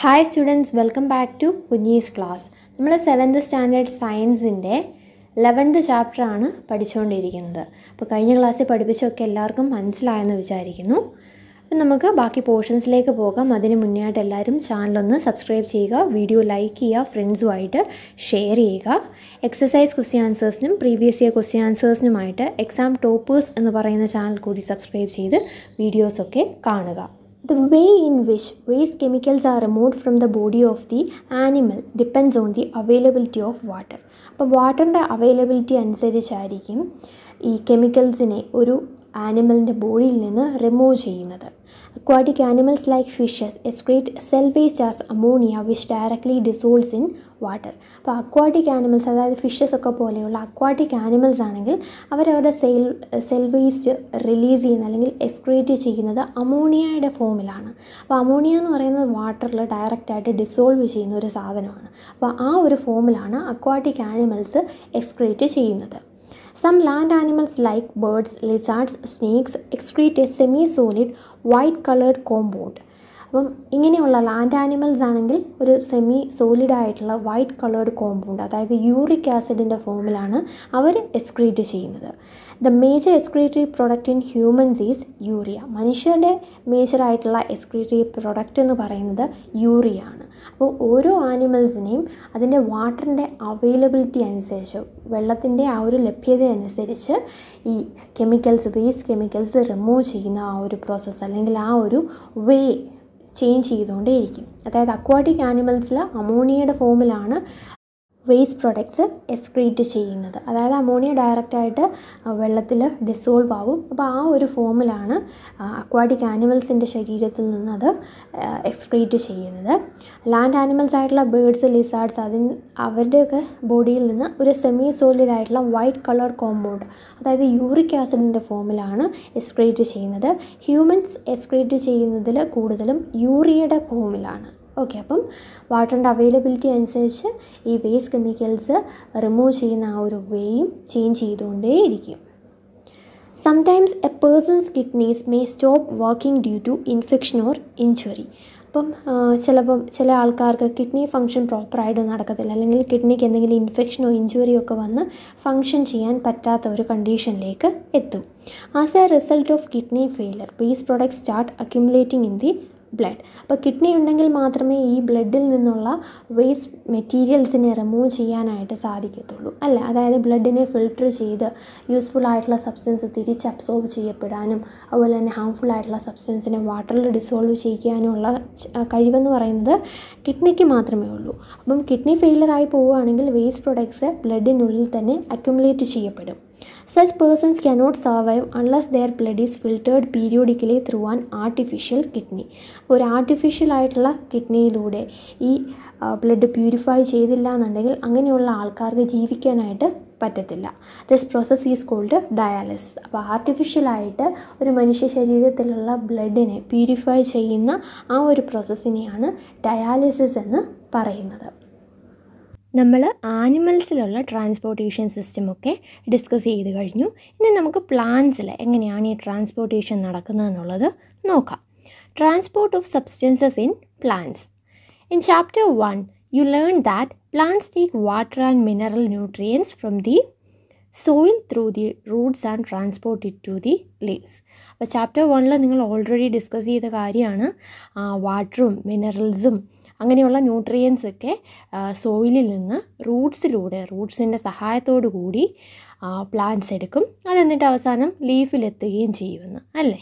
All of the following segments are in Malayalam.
Hi students, welcome back to Kunji's class. നമ്മൾ 7th സ്റ്റാൻഡേർഡ് സയൻസിൻ്റെ 11th ചാപ്റ്റർ ആണ് പഠിച്ചുകൊണ്ടിരിക്കുന്നത്. അപ്പോൾ കഴിഞ്ഞ ക്ലാസ്സിൽ പഠിപ്പിച്ചൊക്കെ എല്ലാവർക്കും മനസ്സിലായെന്ന് വിചാരിക്കുന്നു. അപ്പം നമുക്ക് ബാക്കി പോർഷൻസിലേക്ക് പോകാം. അതിന് മുന്നേ ആയിട്ട് എല്ലാവരും ചാനലൊന്ന് സബ്സ്ക്രൈബ് ചെയ്യുക, വീഡിയോ ലൈക്ക് ചെയ്യുക, ഫ്രണ്ട്സുമായിട്ട് ഷെയർ ചെയ്യുക. എക്സസൈസ് ക്വസ്റ്റ്യൻ ആൻസേഴ്സിനും പ്രീവിയസ് ഇയർ ക്വസ്റ്റ്യൻ ആൻസേഴ്സിനുമായിട്ട് എക്സാം ടോപ്പേഴ്സ് എന്ന് പറയുന്ന ചാനൽ കൂടി സബ്സ്ക്രൈബ് ചെയ്ത് വീഡിയോസൊക്കെ കാണുക. The way in which waste chemicals are removed from the body of the animal depends on the availability of water. അപ്പോൾ വാട്ടറിൻ്റെ അവൈലബിലിറ്റി അനുസരിച്ചായിരിക്കും ഈ കെമിക്കൽസിനെ ഒരു ആനിമലിൻ്റെ ബോഡിയിൽ നിന്ന് റിമൂവ് ചെയ്യുന്നത്. Aquatic animals like fishes excrete cell waste as ammonia which directly dissolves in water. അപ്പോൾ അക്വാട്ടിക് ആനിമൽസ്, അതായത് ഫിഷസ് ഒക്കെ പോലെയുള്ള അക്വാട്ടിക് ആനിമൽസ് ആണെങ്കിൽ അവരവരുടെ സെൽ വേസ്റ്റ് റിലീസ് ചെയ്യുന്ന അല്ലെങ്കിൽ എക്സ്ക്രീറ്റ് ചെയ്യുന്നത് അമോണിയയുടെ ഫോമിലാണ്. അപ്പോൾ അമോണിയ എന്ന് പറയുന്നത് വാട്ടറിൽ ഡയറക്റ്റായിട്ട് ഡിസോൾവ് ചെയ്യുന്ന ഒരു സാധനമാണ്. അപ്പോൾ ആ ഒരു ഫോമിലാണ് അക്വാട്ടിക് ആനിമൽസ് എക്സ്ക്രീറ്റ് ചെയ്യുന്നത്. Some land animals like birds, lizards, snakes excrete a semi-solid white-colored compound. അപ്പം ഇങ്ങനെയുള്ള ലാൻഡ് ആനിമൽസ് ആണെങ്കിൽ ഒരു സെമി സോളിഡ് ആയിട്ടുള്ള വൈറ്റ് കളേർഡ് കോമ്പൗണ്ട്, അതായത് യൂറിക് ആസിഡിൻ്റെ ഫോമിലാണ് അവർ എക്സ്ക്രീറ്റ് ചെയ്യുന്നത്. The major excretory product in humans is urea. മനുഷ്യരുടെ മേജറായിട്ടുള്ള എക്സ്ക്രീറ്ററി പ്രൊഡക്റ്റ് എന്ന് പറയുന്നത് യൂറിയ ആണ്. അപ്പോൾ ഓരോ ആനിമൽസിനെയും അതിൻ്റെ വാട്ടറിൻ്റെ അവൈലബിലിറ്റി അനുസരിച്ച്, വെള്ളത്തിൻ്റെ ആ ഒരു ലഭ്യത അനുസരിച്ച് ഈ കെമിക്കൽസ്, വേസ്റ്റ് കെമിക്കൽസ് റിമൂവ് ചെയ്യുന്ന ആ ഒരു പ്രോസസ്സ് അല്ലെങ്കിൽ ആ ഒരു വേ ചേഞ്ച് ചെയ്തുകൊണ്ടേയിരിക്കും. അതായത് അക്വാട്ടിക് ആനിമൽസിൽ അമോണിയയുടെ ഫോമിലാണ് വേസ്റ്റ് പ്രൊഡക്ട്സ് എക്സ്ക്രീറ്റ് ചെയ്യുന്നത്. അതായത് അമോണിയ ഡയറക്റ്റായിട്ട് വെള്ളത്തിൽ ഡിസോൾവ് ആവും. അപ്പോൾ ആ ഒരു ഫോമിലാണ് അക്വാട്ടിക് ആനിമൽസിൻ്റെ ശരീരത്തിൽ നിന്ന് അത് എക്സ്ക്രീറ്റ് ചെയ്യുന്നത്. ലാൻഡ് ആനിമൽസ് ആയിട്ടുള്ള ബേർഡ്സ്, ലിസാർഡ്സ്, അവരുടെയൊക്കെ ബോഡിയിൽ നിന്ന് ഒരു സെമി സോളിഡ് ആയിട്ടുള്ള വൈറ്റ് കളർ കോമ്പൗണ്ട്, അതായത് യൂറിക് ആസിഡിൻ്റെ ഫോമിലാണ് എക്സ്ക്രീറ്റ് ചെയ്യുന്നത്. ഹ്യൂമൻസ് എക്സ്ക്രീറ്റ് ചെയ്യുന്നതിൽ കൂടുതലും യൂറിയയുടെ ഫോമിലാണ്. ഓക്കെ, അപ്പം വാട്ടറിൻ്റെ അവൈലബിലിറ്റി അനുസരിച്ച് ഈ വേസ്റ്റ് കെമിക്കൽസ് റിമൂവ് ചെയ്യുന്ന ആ ഒരു വേയും ചേഞ്ച് ചെയ്തുകൊണ്ടേയിരിക്കും. Sometimes a person's kidneys may stop working due to infection or injury. അപ്പം ചില ആൾക്കാർക്ക് കിഡ്നി ഫങ്ഷൻ പ്രോപ്പറായിട്ട് നടക്കത്തില്ല, അല്ലെങ്കിൽ കിഡ്നിക്ക് എന്തെങ്കിലും ഇൻഫെക്ഷനോ ഇഞ്ചുറിയോ ഒക്കെ വന്ന് ഫങ്ഷൻ ചെയ്യാൻ പറ്റാത്ത ഒരു കണ്ടീഷനിലേക്ക് എത്തും. As A result of kidney failure waste products start accumulating in the blood. അപ്പോൾ കിഡ്നി ഉണ്ടെങ്കിൽ മാത്രമേ ഈ ബ്ലഡിൽ നിന്നുള്ള വേസ്റ്റ് മെറ്റീരിയൽസിനെ റിമൂവ് ചെയ്യാനായിട്ട് സാധിക്കത്തുള്ളൂ, അല്ലേ? അതായത് ബ്ലഡിനെ ഫിൽട്ടർ ചെയ്ത് യൂസ്ഫുൾ ആയിട്ടുള്ള സബ്സ്റ്റൻസ് തിരിച്ച് അബ്സോർബ് ചെയ്യപ്പെടാനും അതുപോലെ തന്നെ ഹാംഫുൾ ആയിട്ടുള്ള സബ്സ്റ്റൻസിനെ വാട്ടറിൽ ഡിസോൾവ് ചെയ്യാനുമുള്ള കഴിവെന്ന് പറയുന്നത് കിഡ്നിക്ക് മാത്രമേ ഉള്ളൂ. അപ്പം കിഡ്നി ഫെയിലറായി പോവുകയാണെങ്കിൽ വേസ്റ്റ് പ്രൊഡക്ട്സ് ബ്ലഡിനുള്ളിൽ തന്നെ അക്യുമുലേറ്റ് ചെയ്യപ്പെടും. Such persons cannot survive unless their blood is filtered periodically through an artificial kidney. ഒരു ആർട്ടിഫിഷ്യൽ ആയിട്ടുള്ള കിഡ്നിയിലൂടെ ഈ ബ്ലഡ് പ്യൂരിഫൈ ചെയ്തില്ല എന്നുണ്ടെങ്കിൽ അങ്ങനെയുള്ള ആൾക്കാർക്ക് ജീവിക്കാനായിട്ട് പറ്റത്തില്ല. This process is called dialysis. അപ്പോൾ ആർട്ടിഫിഷ്യലായിട്ട് ഒരു മനുഷ്യ ശരീരത്തിലുള്ള ബ്ലഡിനെ പ്യൂരിഫൈ ചെയ്യുന്ന ആ ഒരു പ്രോസസ്സിനെയാണ് ഡയാലിസിസ് എന്ന് പറയുന്നത്. നമ്മൾ ആനിമൽസിലുള്ള ട്രാൻസ്പോർട്ടേഷൻ സിസ്റ്റമൊക്കെ ഡിസ്കസ് ചെയ്ത് കഴിഞ്ഞു. ഇനി നമുക്ക് പ്ലാന്റ്സിൽ എങ്ങനെയാണ് ഈ ട്രാൻസ്പോർട്ടേഷൻ നടക്കുന്നതെന്നുള്ളത് നോക്കാം. Transport of substances in plants. In chapter 1 you learn that plants take water and mineral nutrients from the soil through the roots and transport it to the leaves. അപ്പോൾ ചാപ്റ്റർ 1 നിങ്ങൾ ഓൾറെഡി ഡിസ്കസ് ചെയ്ത കാര്യമാണ്. വാട്ടറും മിനറൽസും അങ്ങനെയുള്ള ന്യൂട്രിയൻസൊക്കെ സോയിലിൽ നിന്ന് റൂട്ട്സിൻ്റെ സഹായത്തോടു കൂടി പ്ലാന്റ്സ് എടുക്കും. അതെന്നിട്ട് അവസാനം ലീഫിലെത്തുകയും ചെയ്യുമെന്ന്, അല്ലേ?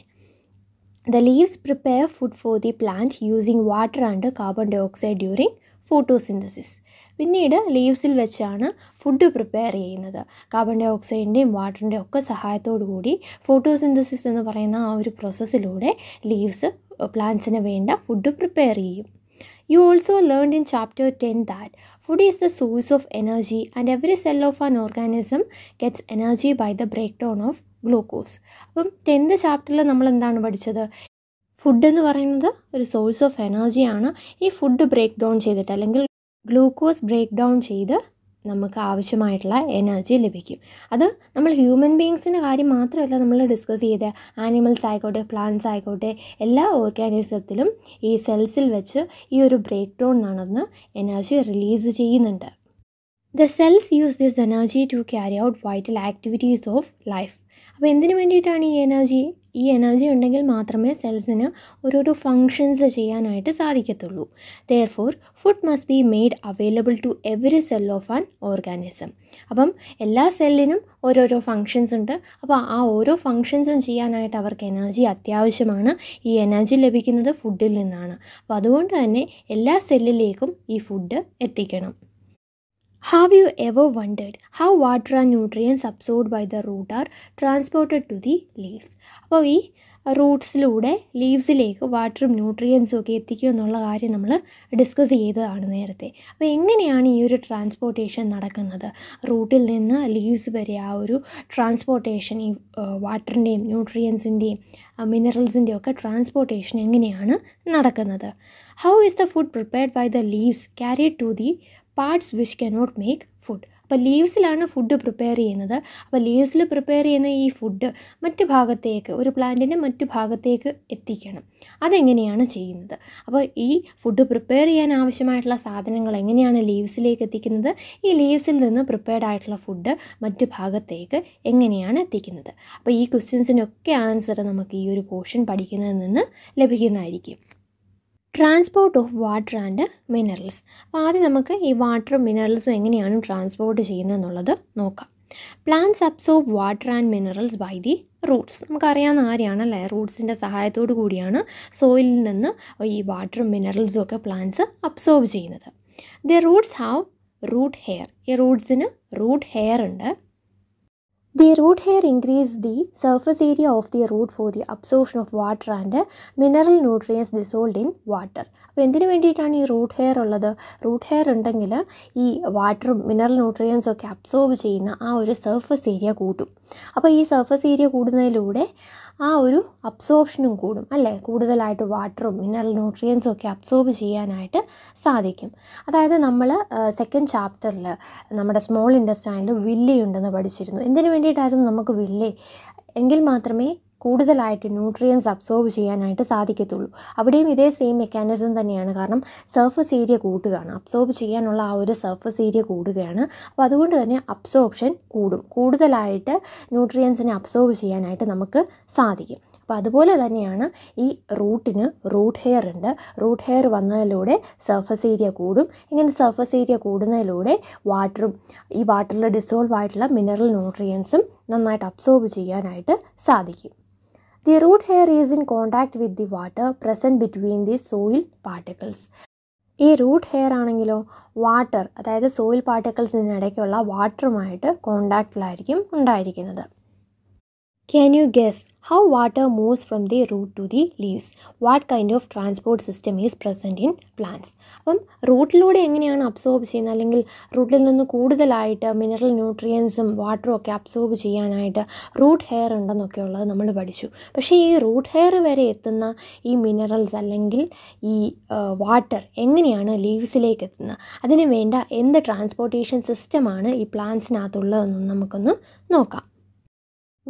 The leaves prepare food for the plant using water and carbon dioxide during photosynthesis. പിന്നീട് ലീവ്സിൽ വെച്ചാണ് ഫുഡ് പ്രിപ്പയർ ചെയ്യുന്നത്. കാർബൺ ഡൈ ഓക്സൈഡിൻ്റെയും വാട്ടറിൻ്റെയും ഒക്കെ സഹായത്തോടു കൂടി ഫോട്ടോസിന്തസിസ് എന്ന് പറയുന്ന ആ ഒരു പ്രോസസ്സിലൂടെ ലീവ്സ് പ്ലാന്റ്സിന് വേണ്ട ഫുഡ് പ്രിപ്പയർ ചെയ്യും. You also learned in chapter 10 that food is the source of energy and every cell of an organism gets energy by the breakdown of glucose. അപ്പം 10th ചാപ്റ്ററിൽ നമ്മൾ എന്താണ് പഠിച്ചത്? ഫുഡ് എന്ന് പറയുന്നത് ഒരു സോഴ്സ് ഓഫ് എനർജിയാണ്. ഈ ഫുഡ് ബ്രേക്ക് ഡൗൺ ചെയ്തിട്ട് അല്ലെങ്കിൽ ഗ്ലൂക്കോസ് ബ്രേക്ക് ഡൗൺ ചെയ്ത് നമുക്ക് ആവശ്യമായിട്ടുള്ള എനർജി ലഭിക്കും. അത് നമ്മൾ ഹ്യൂമൻ ബീയിങ്സിൻ്റെ കാര്യം മാത്രമല്ല നമ്മൾ ഡിസ്കസ് ചെയ്ത, ആനിമൽസ് ആയിക്കോട്ടെ, പ്ലാന്റ്സ് ആയിക്കോട്ടെ, എല്ലാ ഓർഗാനിസത്തിലും ഈ സെൽസിൽ വെച്ച് ഈ ഒരു ബ്രേക്ക് ഡൗൺ നടന്ന് എനർജി റിലീസ് ചെയ്യുന്നുണ്ട്. The cells use this energy to carry out vital activities of life. അപ്പോൾ എന്തിനു വേണ്ടിയിട്ടാണ് ഈ എനർജി ഉണ്ടെങ്കിൽ മാത്രമേ സെൽസിന് ഓരോരോ ഫങ്ഷൻസ് ചെയ്യാനായിട്ട് സാധിക്കത്തുള്ളൂ. Therefore, food must be made available to every cell of an organism. അപ്പം എല്ലാ സെല്ലിനും ഓരോരോ ഫങ്ഷൻസ് ഉണ്ട്. അപ്പോൾ ആ ഓരോ ഫങ്ഷൻസും ചെയ്യാനായിട്ട് അവർക്ക് എനർജി അത്യാവശ്യമാണ്. ഈ എനർജി ലഭിക്കുന്നത് ഫുഡിൽ നിന്നാണ്. അപ്പോൾ അതുകൊണ്ട് തന്നെ എല്ലാ സെല്ലിലേക്കും ഈ ഫുഡ് എത്തിക്കണം. Have you ever wondered how water and nutrients absorbed by the root are transported to the leaves? അപ്പോൾ ഈ റൂട്ട്സിലൂടെ ലീവ്സിലേക്ക് വാട്ടറും ന്യൂട്രിയൻസും ഒക്കെ എത്തിക്കുക എന്നുള്ള കാര്യം നമ്മൾ ഡിസ്കസ് ചെയ്തതാണ് നേരത്തെ. അപ്പോൾ എങ്ങനെയാണ് ഈ ഒരു ട്രാൻസ്പോർട്ടേഷൻ നടക്കുന്നത്? റൂട്ടിൽ നിന്ന് ലീവ്സ് വരെ ആ ഒരു ട്രാൻസ്പോർട്ടേഷൻ, ഈ വാട്ടറിൻ്റെയും ന്യൂട്രിയൻസിൻ്റെയും മിനറൽസിൻ്റെയും ഒക്കെ ട്രാൻസ്പോർട്ടേഷൻ എങ്ങനെയാണ് നടക്കുന്നത്? How is the food prepared by the leaves carried to the parts which cannot make food? അപ്പോൾ ലീവ്സിലാണ് ഫുഡ് പ്രിപ്പയർ ചെയ്യുന്നത്. അപ്പോൾ ലീവ്സിൽ പ്രിപ്പയർ ചെയ്യുന്ന ഈ ഫുഡ് മറ്റു ഭാഗത്തേക്ക്, ഒരു പ്ലാന്റിൻ്റെ മറ്റു ഭാഗത്തേക്ക് എത്തിക്കണം. അതെങ്ങനെയാണ് ചെയ്യുന്നത്? അപ്പോൾ ഈ ഫുഡ് പ്രിപ്പയർ ചെയ്യാൻ ആവശ്യമായിട്ടുള്ള സാധനങ്ങൾ എങ്ങനെയാണ് ലീവ്സിലേക്ക് എത്തിക്കുന്നത്? ഈ ലീവ്സിൽ നിന്ന് പ്രിപ്പയർഡ് ആയിട്ടുള്ള ഫുഡ് മറ്റു ഭാഗത്തേക്ക് എങ്ങനെയാണ് എത്തിക്കുന്നത്? അപ്പോൾ ഈ ക്വസ്റ്റ്യൻസിനൊക്കെ ആൻസർ നമുക്ക് ഈ ഒരു പോർഷൻ പഠിക്കുന്നതിൽ നിന്ന് ലഭിക്കുന്നതായിരിക്കും. Transport of water and minerals. അപ്പോൾ ആദ്യം നമുക്ക് ഈ വാട്ടറും മിനറൽസും എങ്ങനെയാണ് ട്രാൻസ്പോർട്ട് ചെയ്യുന്നത് എന്നുള്ളത് നോക്കാം. Plants absorb water and minerals by the roots. നമുക്കറിയാവുന്ന കാര്യമാണല്ലേ, റൂട്ട്സിൻ്റെ സഹായത്തോടു കൂടിയാണ് സോയിലിൽ നിന്ന് ഈ വാട്ടറും മിനറൽസും ഒക്കെ പ്ലാന്റ്സ് അബ്സോർബ് ചെയ്യുന്നത്. The roots have root hair. ഈ റൂട്ട്സിന് റൂട്ട് ഹെയർ ഉണ്ട്. The root hair increase the surface area of the root for the absorption of water and mineral nutrients dissolved in water. അപ്പോൾ എന്തിനു വേണ്ടിയിട്ടാണ് ഈ റൂട്ട് ഹെയർ ഉള്ളത്? റൂട്ട് ഹെയർ ഉണ്ടെങ്കിൽ ഈ വാട്ടറും മിനറൽ ന്യൂട്രിയൻസും ഒക്കെ അബ്സോർബ് ചെയ്യുന്ന ആ ഒരു സർഫസ് ഏരിയ കൂട്ടും. അപ്പോൾ ഈ സർഫസ് ഏരിയ കൂടുന്നതിലൂടെ ആ ഒരു അബ്സോർപ്ഷനും കൂടും അല്ലേ? കൂടുതലായിട്ട് വാട്ടറും മിനറൽ ന്യൂട്രിയൻസും ഒക്കെ അബ്സോർബ് ചെയ്യാനായിട്ട് സാധിക്കും. അതായത് നമ്മൾ സെക്കൻഡ് ചാപ്റ്ററിൽ നമ്മുടെ സ്മോൾ ഇൻറ്റസ്റ്റൈനിൽ വില്ലി ഉണ്ടെന്ന് പഠിച്ചിരുന്നു. എന്തിനു വേണ്ടിയിട്ടായിരുന്നു നമുക്ക് വില്ലി? എങ്കിൽ മാത്രമേ കൂടുതലായിട്ട് ന്യൂട്രിയൻസ് അബ്സോർബ് ചെയ്യാനായിട്ട് സാധിക്കത്തുള്ളൂ. അവിടെയും ഇതേ സെയിം മെക്കാനിസം തന്നെയാണ്. കാരണം സർഫസ് ഏരിയ കൂട്ടുകയാണ്, അബ്സോർബ് ചെയ്യാനുള്ള ആ ഒരു സർഫസ് ഏരിയ കൂടുകയാണ്. അപ്പോൾ അതുകൊണ്ട് തന്നെ അബ്സോർപ്ഷൻ കൂടും, കൂടുതലായിട്ട് ന്യൂട്രിയൻസിനെ അബ്സോർബ് ചെയ്യാനായിട്ട് നമുക്ക് സാധിക്കും. അപ്പോൾ അതുപോലെ തന്നെയാണ് ഈ റൂട്ടിന് റൂട്ട് ഹെയർ ഉണ്ട്. റൂട്ട് ഹെയർ വന്നതിലൂടെ സർഫസ് ഏരിയ കൂടും. ഇങ്ങനെ സർഫസ് ഏരിയ കൂടുന്നതിലൂടെ വാട്ടറും ഈ വാട്ടറിൽ ഡിസോൾവ് ആയിട്ടുള്ള മിനറൽ ന്യൂട്രിയൻസും നന്നായിട്ട് അബ്സോർബ് ചെയ്യാനായിട്ട് സാധിക്കും. The root hair is in contact with the water present between the soil particles. ഈ റൂട്ട് ഹെയർ ആണെങ്കിലോ വാട്ടർ, അതായത് സോയിൽ പാർട്ടിക്കിൾസിനിടയ്ക്കുള്ള വാട്ടറുമായിട്ട് കോണ്ടാക്റ്റിലായിരിക്കും ഉണ്ടായിരിക്കുന്നത്. Can you guess how water moves from the root to the leaves? What kind of transport system is present in plants? അപ്പം റൂട്ടിലൂടെ എങ്ങനെയാണ് അബ്സോർബ് ചെയ്യുന്നത്, അല്ലെങ്കിൽ റൂട്ടിൽ നിന്ന് കൂടുതലായിട്ട് മിനറൽ ന്യൂട്രിയൻസും വാട്ടറും ഒക്കെ അബ്സോർബ് ചെയ്യാനായിട്ട് റൂട്ട് ഹെയർ ഉണ്ടെന്നൊക്കെ ഉള്ളത് നമ്മൾ പഠിച്ചു. പക്ഷേ ഈ റൂട്ട് ഹെയർ വരെ എത്തുന്ന ഈ മിനറൽസ് അല്ലെങ്കിൽ ഈ വാട്ടർ എങ്ങനെയാണ് ലീവ്സിലേക്ക് എത്തുന്നത്? അതിന് വേണ്ട എന്ത് ട്രാൻസ്പോർട്ടേഷൻ സിസ്റ്റമാണ് ഈ പ്ലാന്റ്സിനകത്തുള്ളതെന്ന് നമുക്കൊന്ന് നോക്കാം.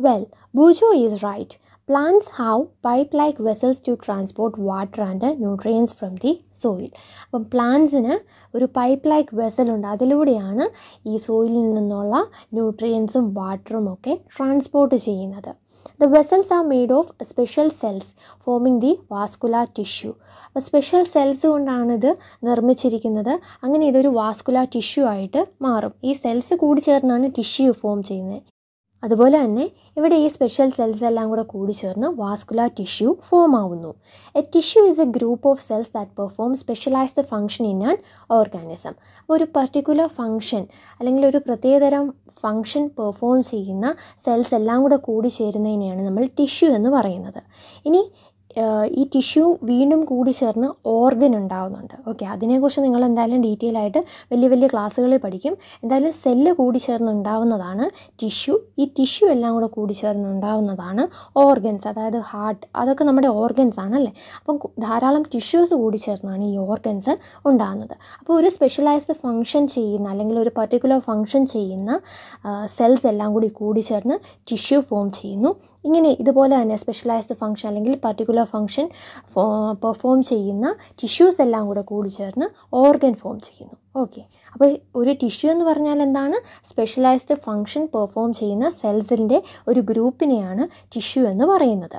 Well, Bujo is right. Plants have pipe-like vessels to transport water and nutrients from the soil. അപ്പം പ്ലാന്റ്സിന് ഒരു പൈപ്പ് ലൈക്ക് വെസൽ ഉണ്ട്. അതിലൂടെയാണ് ഈ സോയിലിൽ നിന്നുള്ള ന്യൂട്രിയൻസും വാട്ടറും ഒക്കെ ട്രാൻസ്പോർട്ട് ചെയ്യുന്നത്. The vessels are made of special cells forming the vascular tissue. അപ്പോൾ സ്പെഷ്യൽ സെൽസ് കൊണ്ടാണിത് നിർമ്മിച്ചിരിക്കുന്നത്. അങ്ങനെ ഇതൊരു വാസ്കുലാർ ടിഷ്യൂ ആയിട്ട് മാറും. ഈ സെൽസ് കൂടി ചേർന്നാണ് ടിഷ്യൂ ഫോം ചെയ്യുന്നത്. അതുപോലെ തന്നെ ഇവിടെ ഈ സ്പെഷ്യൽ സെൽസ് എല്ലാം കൂടെ കൂടി ചേർന്ന് വാസ്കുലാർ ടിഷ്യൂ ഫോം ആവുന്നു. A tissue is A group of cells that perform specialised function in an organism. ഒരു പർട്ടിക്കുലർ ഫംഗ്ഷൻ അല്ലെങ്കിൽ ഒരു പ്രത്യേകതരം ഫംഗ്ഷൻ പെർഫോം ചെയ്യുന്ന സെൽസ് എല്ലാം കൂടെ കൂടി ചേരുന്നതിനെയാണ് നമ്മൾ ടിഷ്യൂ എന്ന് പറയുന്നത്. ഇനി ഈ ടിഷ്യൂ വീണ്ടും കൂടി ചേർന്ന് ഓർഗൻ ഉണ്ടാകുന്നുണ്ട്. ഓക്കെ, അതിനെക്കുറിച്ച് നിങ്ങൾ എന്തായാലും ഡീറ്റെയിൽ ആയിട്ട് വലിയ വലിയ ക്ലാസ്സുകളിൽ പഠിക്കും. എന്തായാലും സെല്ല് കൂടി ചേർന്ന് ഉണ്ടാവുന്നതാണ് ടിഷ്യൂ. ഈ ടിഷ്യൂ എല്ലാം കൂടെ കൂടി ചേർന്ന് ഉണ്ടാവുന്നതാണ് ഓർഗൻസ്. അതായത് ഹാർട്ട്, അതൊക്കെ നമ്മുടെ ഓർഗൻസ് ആണല്ലേ. അപ്പം ധാരാളം ടിഷ്യൂസ് കൂടി ചേർന്നാണ് ഈ ഓർഗൻസ് ഉണ്ടാകുന്നത്. അപ്പോൾ ഒരു സ്പെഷ്യലൈസ്ഡ് ഫങ്ഷൻ ചെയ്യുന്ന അല്ലെങ്കിൽ ഒരു പർട്ടിക്കുലർ ഫങ്ഷൻ ചെയ്യുന്ന സെൽസ് എല്ലാം കൂടി ചേർന്ന് ടിഷ്യൂ ഫോം ചെയ്യുന്നു. ഇങ്ങനെ ഇതുപോലെ തന്നെ സ്പെഷ്യലൈസ്ഡ് ഫങ്ഷൻ അല്ലെങ്കിൽ പർട്ടിക്കുലർ ഫങ്ഷൻ പെർഫോം ചെയ്യുന്ന ടിഷ്യൂസ് എല്ലാം കൂടി ചേർന്ന് ഓർഗൻ ഫോം ചെയ്യുന്നു. ഓക്കെ, അപ്പോൾ ഒരു ടിഷ്യൂ എന്ന് പറഞ്ഞാൽ എന്താണ്? സ്പെഷ്യലൈസ്ഡ് ഫങ്ഷൻ പെർഫോം ചെയ്യുന്ന സെൽസിൻ്റെ ഒരു ഗ്രൂപ്പിനെയാണ് ടിഷ്യൂ എന്ന് പറയുന്നത്.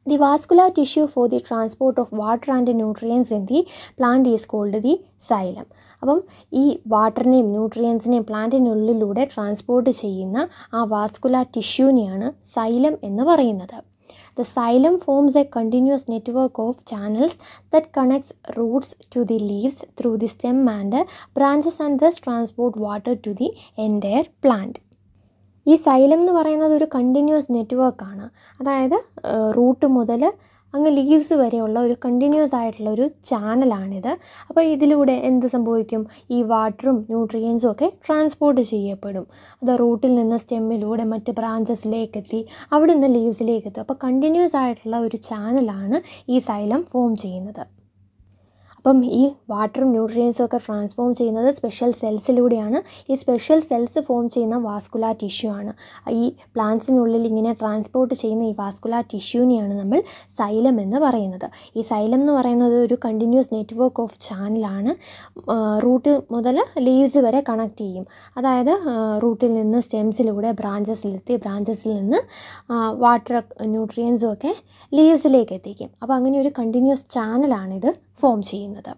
The vascular tissue for the transport of water and nutrients in the plant is called the xylem. അപ്പം ഈ വാട്ടറിനെയും ന്യൂട്രിയൻസിനെയും പ്ലാന്റിനുള്ളിലൂടെ ട്രാൻസ്പോർട്ട് ചെയ്യുന്ന ആ വാസ്കുലാർ ടിഷ്യൂവിനെയാണ് സൈലം എന്ന് പറയുന്നത്. The xylem forms a continuous network of channels that connects roots to the leaves through the stem and branches and thus transport water to the entire plant. ഈ സൈലം എന്ന് പറയുന്നത് ഒരു കണ്ടിന്യൂസ് നെറ്റ്വർക്കാണ്. അതായത് റൂട്ട് മുതൽ അങ്ങ് ലീവ്സ് വരെയുള്ള ഒരു കണ്ടിന്യൂസ് ആയിട്ടുള്ള ഒരു ചാനലാണിത്. അപ്പോൾ ഇതിലൂടെ എന്ത് സംഭവിക്കും? ഈ വാട്ടറും ന്യൂട്രിയൻസും ഒക്കെ ട്രാൻസ്പോർട്ട് ചെയ്യപ്പെടും. അത് റൂട്ടിൽ നിന്ന് സ്റ്റെമ്മിലൂടെ മറ്റ് ബ്രാഞ്ചസിലേക്ക് എത്തി അവിടെ നിന്ന് ലീവ്സിലേക്ക് എത്തും. അപ്പോൾ കണ്ടിന്യൂസ് ആയിട്ടുള്ള ഒരു ചാനലാണ് ഈ സൈലം ഫോം ചെയ്യുന്നത്. അപ്പം ഈ വാട്ടറും ന്യൂട്രിയൻസും ഒക്കെ ട്രാൻസ്ഫോം ചെയ്യുന്നത് സ്പെഷ്യൽ സെൽസിലൂടെയാണ്. ഈ സ്പെഷ്യൽ സെൽസ് ഫോം ചെയ്യുന്ന വാസ്കുലാർ ടിഷ്യൂ ആണ്. ഈ പ്ലാന്റ്സിനുള്ളിൽ ഇങ്ങനെ ട്രാൻസ്പോർട്ട് ചെയ്യുന്ന ഈ വാസ്കുലാർ ടിഷ്യൂവിനെയാണ് നമ്മൾ സൈലം എന്ന് പറയുന്നത്. ഈ സൈലം എന്ന് പറയുന്നത് ഒരു കണ്ടിന്യൂസ് നെറ്റ്വർക്ക് ഓഫ് ചാനലാണ്. റൂട്ട് മുതൽ ലീവ്സ് വരെ കണക്ട് ചെയ്യും. അതായത് റൂട്ടിൽ നിന്ന് സ്റ്റെംസിലൂടെ ബ്രാഞ്ചസിലെത്തി ബ്രാഞ്ചസിൽ നിന്ന് വാട്ടർ ന്യൂട്രിയൻസും ഒക്കെ ലീവ്സിലേക്ക് എത്തിക്കും. അപ്പോൾ അങ്ങനെ ഒരു കണ്ടിന്യൂസ് ചാനലാണിത് ഫോം ചെയ്യുന്നത്.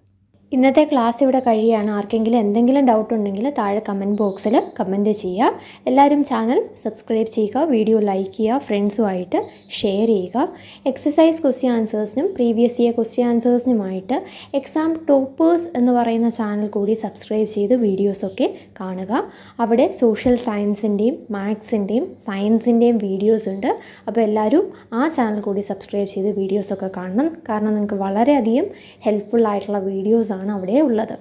ഇന്നത്തെ ക്ലാസ് ഇവിടെ കഴിയുകയാണ്. ആർക്കെങ്കിലും എന്തെങ്കിലും ഡൗട്ട് ഉണ്ടെങ്കിൽ താഴെ കമൻറ്റ് ബോക്സിൽ കമൻറ്റ് ചെയ്യുക. എല്ലാവരും ചാനൽ സബ്സ്ക്രൈബ് ചെയ്യുക, വീഡിയോ ലൈക്ക് ചെയ്യുക, ഫ്രണ്ട്സുമായിട്ട് ഷെയർ ചെയ്യുക. എക്സസൈസ് ക്വസ്റ്റ്യൻ ആൻസേഴ്സിനും പ്രീവിയസ് ഇയർ ക്വസ്റ്റ്യൻ ആൻസേഴ്സിനുമായിട്ട് എക്സാം ടോപ്പേഴ്സ് എന്ന് പറയുന്ന ചാനൽ കൂടി സബ്സ്ക്രൈബ് ചെയ്ത് വീഡിയോസൊക്കെ കാണുക. അവിടെ സോഷ്യൽ സയൻസിൻ്റെയും മാത്സിൻ്റെയും സയൻസിൻ്റെയും വീഡിയോസ് ഉണ്ട്. അപ്പോൾ എല്ലാവരും ആ ചാനൽ കൂടി സബ്സ്ക്രൈബ് ചെയ്ത് വീഡിയോസൊക്കെ കാണണം. കാരണം നിങ്ങൾക്ക് വളരെയധികം ഹെൽപ്ഫുൾ ആയിട്ടുള്ള വീഡിയോസാണ് അവിടെ ഉള്ളത്.